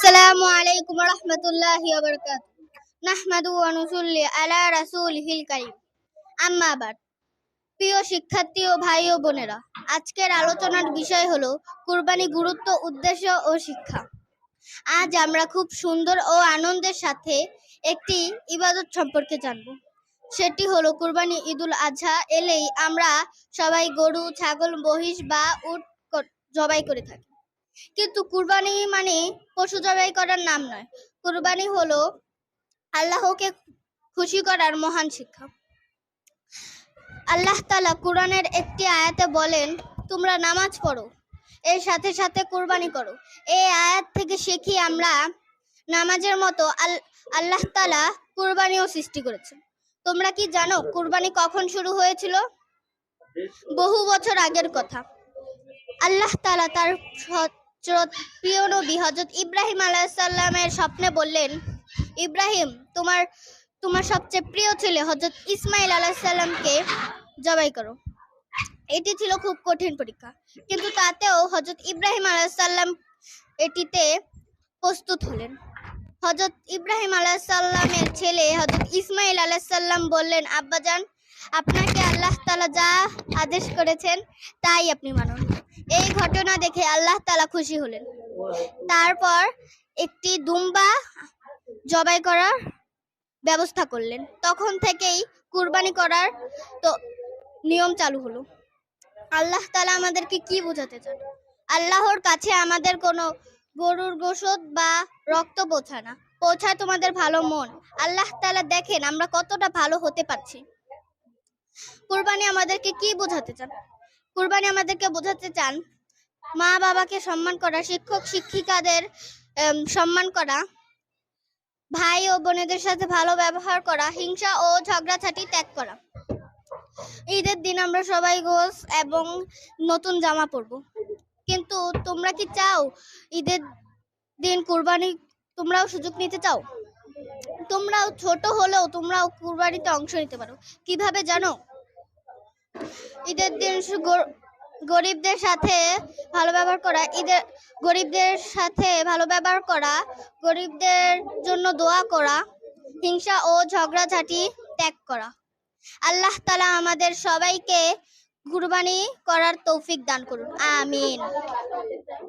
আসসালামু আলাইকুম ওয়া রাহমাতুল্লাহি ওয়া বারাকাতুহু। নাহমাদুহু ওয়া নুসাল্লি আলা রাসূলিহিল কারীম। আম্মা বাদ। প্রিয় শিক্ষার্থী ও ভাই ও বোনেরা, আজকের আলোচনার বিষয় হলো কুরবানি, গুরুত্ব, উদ্দেশ্য ও শিক্ষা। আজ আমরা খুব সুন্দর ও আনন্দের সাথে একটি ইবাদত সম্পর্কে জানব। সেটি হলো কুরবানি। ঈদুল আজহা এলেই আমরা সবাই গরু, ছাগল, মহিষ বা উট জবাই করে থাকি। কিন্তু কুরবানি মানে পশু জবাই করার নাম নয়। কুরবানি হলো আল্লাহকে খুশি করার মহান শিক্ষা। আল্লাহ তাআলা কুরআনের একটি আয়াতে বলেন, তোমরা নামাজ পড়ো, এর সাথে সাথে কুরবানি করো। এই আয়াত থেকে শিখি আমরা নামাজের মতো আল্লাহ তাআলা কুরবানিও সৃষ্টি করেছেন। তোমরা কি জানো কুরবানি কখন শুরু হয়েছিল? বহু বছর আগের কথা। আল্লাহ তাআলা তার প্রিয় নবী হযরত ইব্রাহিম আলাইহিস সালামের স্বপ্নে বললেন, ইব্রাহিম, তোমার সবচেয়ে প্রিয় ছেলে হযরত ইসমাঈল আলাইহিস সালামকে জবাই করো। এটি ছিল খুব কঠিন পরীক্ষা, কিন্তু তাতেও হযরত ইব্রাহিম আলাইহিস সালাম এটিতে প্রস্তুত হলেন। হযরত ইব্রাহিম আলাইহিস সালামের ছেলে হযরত ইসমাঈল আলাইহিস সালাম বললেন, আব্বাজান, আপনাকে আল্লাহ তাআলা যা আদেশ করেছেন তাই আপনি মানুন। এই ঘটনা দেখে আল্লাহ তাআলা খুশি হলেন। তারপর একটি দুম্বা জবাই করার ব্যবস্থা করলেন। তখন থেকেই কুরবানি করার নিয়ম চালু হলো। আল্লাহ তাআলা আমাদেরকে কি বোঝাতে চান? আল্লাহর কাছে আমাদের কোনো গরুর গোশত বা রক্ত পৌঁছায় না, পৌঁছায় তোমাদের ভালো মন। আল্লাহ তাআলা দেখেন আমরা কতটা ভালো হতে পারছি। কুরবানি আমাদেরকে কি বোঝাতে চান? কুরবানি আমাদেরকে বোঝাতে চান মা বাবাকে সম্মান করা, শিক্ষক শিক্ষিকাদের সম্মান করা, ভাই ও বোনেদের সাথে ভালো ব্যবহার করা, হিংসা ও ঝগড়াঝাটি ত্যাগ করা। ঈদের দিন আমরা সবাই গোশ এবং নতুন জামা পরবো। কিন্তু তোমরা কি চাও ঈদের দিন তোমরাও সুযোগ নিতে চাও? তোমরাও ছোট হলেও তোমরাও কুরবানিতে অংশ নিতে পারো। কিভাবে জানো? ঈদের দিন গরিবদের সাথে ভালো ব্যবহার করা, গরিবদের জন্য দোয়া করা, হিংসা ও ঝগড়াঝাটি ত্যাগ করা। আল্লাহ তাআলা আমাদের সবাইকে কুরবানি করার তৌফিক দান করুন। আমিন।